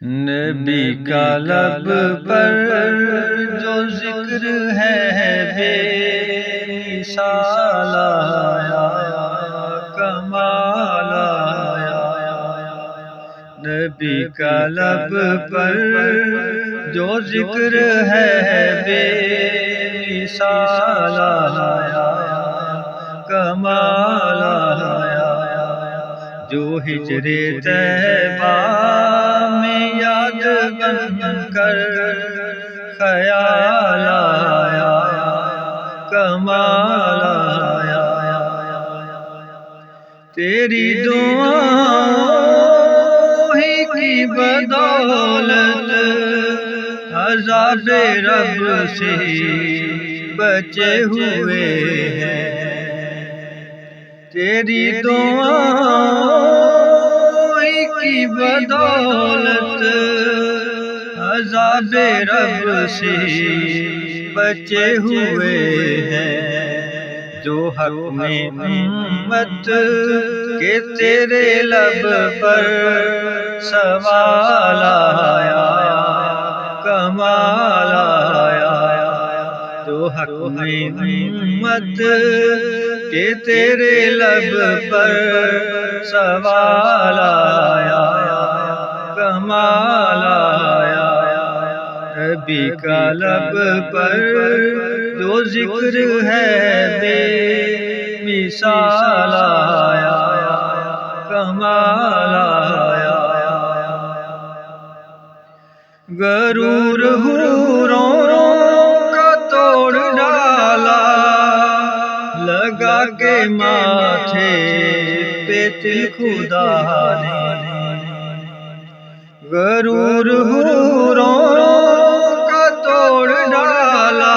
نبی کا لب پر جو ذکر ہے بے مثال آیا، کمال آیا۔ نبی کا لب پر جو ذکر ہے بے مثال آیا، کمال آیا۔ جو ہجر طیبہ میں یاد بن کر خیال آیا، کمال آیا۔ تیری دعاؤں ہی کی بدولت عذاب رب سے بچے ہوئے ہیں۔ تیری دعاؤں کی بدولت عذاب رب سے بچے ہوئے ہیں۔ جو حق میں امت کے تیرے لب پر سوال آیا، کمال آیا۔ جو حق میں امت کہ تیرے لب پر سوال آیا، کمال آیا۔ نبی کا لب پر جو ذکر ہے بے مثال آیا، کمال آیا۔ غرور حوروں کا توڑ ڈالا، لگا کے ماتھے پہ تل خدا نے۔ غرور حوروں کا توڑ ڈالا،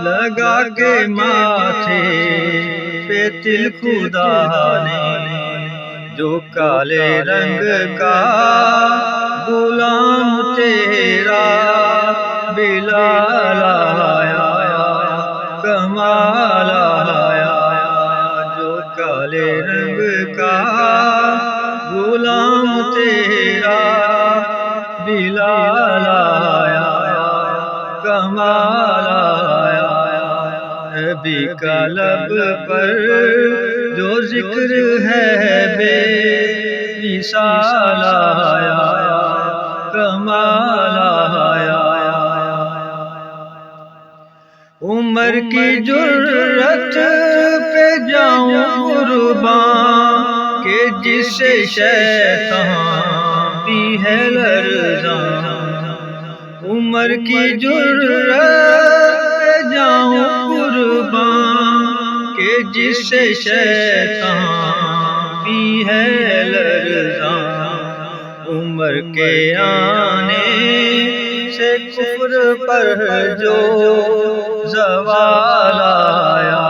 لگا کے ماتھے پہ تل خدا نے۔ جو کالے رنگ کا غلام تیرا بلال آیا، کمال آیا۔ جو کالے رنگ کا غلام تیرا بلال آیا، کمال آیا۔ نبی کا لب پر جو ذکر ہے بے مثال آیا، کمال آیا۔ عمر کی جرأت پہ جاؤں قربان کہ جس سے شیطان بھی ہے لرزاں۔ عمر کی جرأت پہ جاؤں قربان کہ جس سے شیطان بھی ہے لرزاں۔ عمر کے آنے سے کفر پر جو زوال آیا،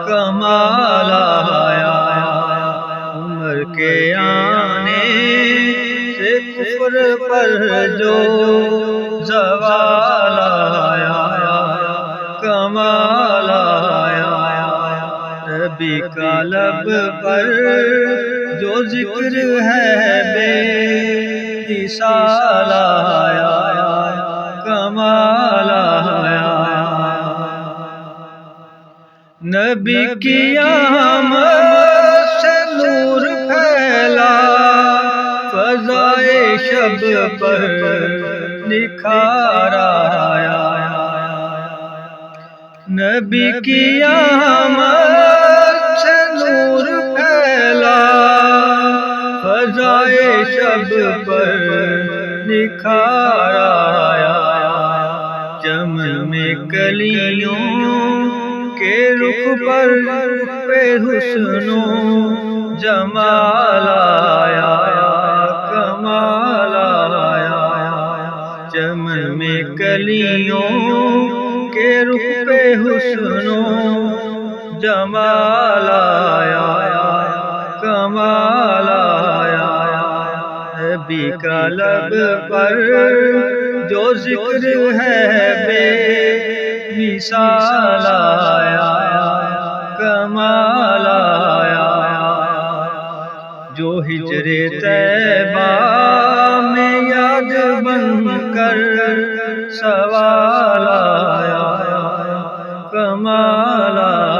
کمال آیا۔ عمر کے آنے سے کفر پر جو زوال آیا، کمال آیا۔ نبی کا لب پر جو ذکر ہے بے مثال آیا، کمال آیا۔ نبی کی آمد سے نور پھیلا، فضائے شب پر نکھار آیا۔ نبی کی آمد سے نور پھیلا، فضائے شب پر نکھار آیا۔ چمن میں کلیوں کے رخ پر بے حسن و جمال آیا، کمال آیا۔ چمن میں کلیوں کے رخ پہ حسن و جمال آیا، کمال آیا۔ نبی کا لب پر جو ذکر ہے بے مثال آیا، کمال آیا۔ جو ہجر طیبہ میں یاد بن کر سوال آیا، کمال آیا۔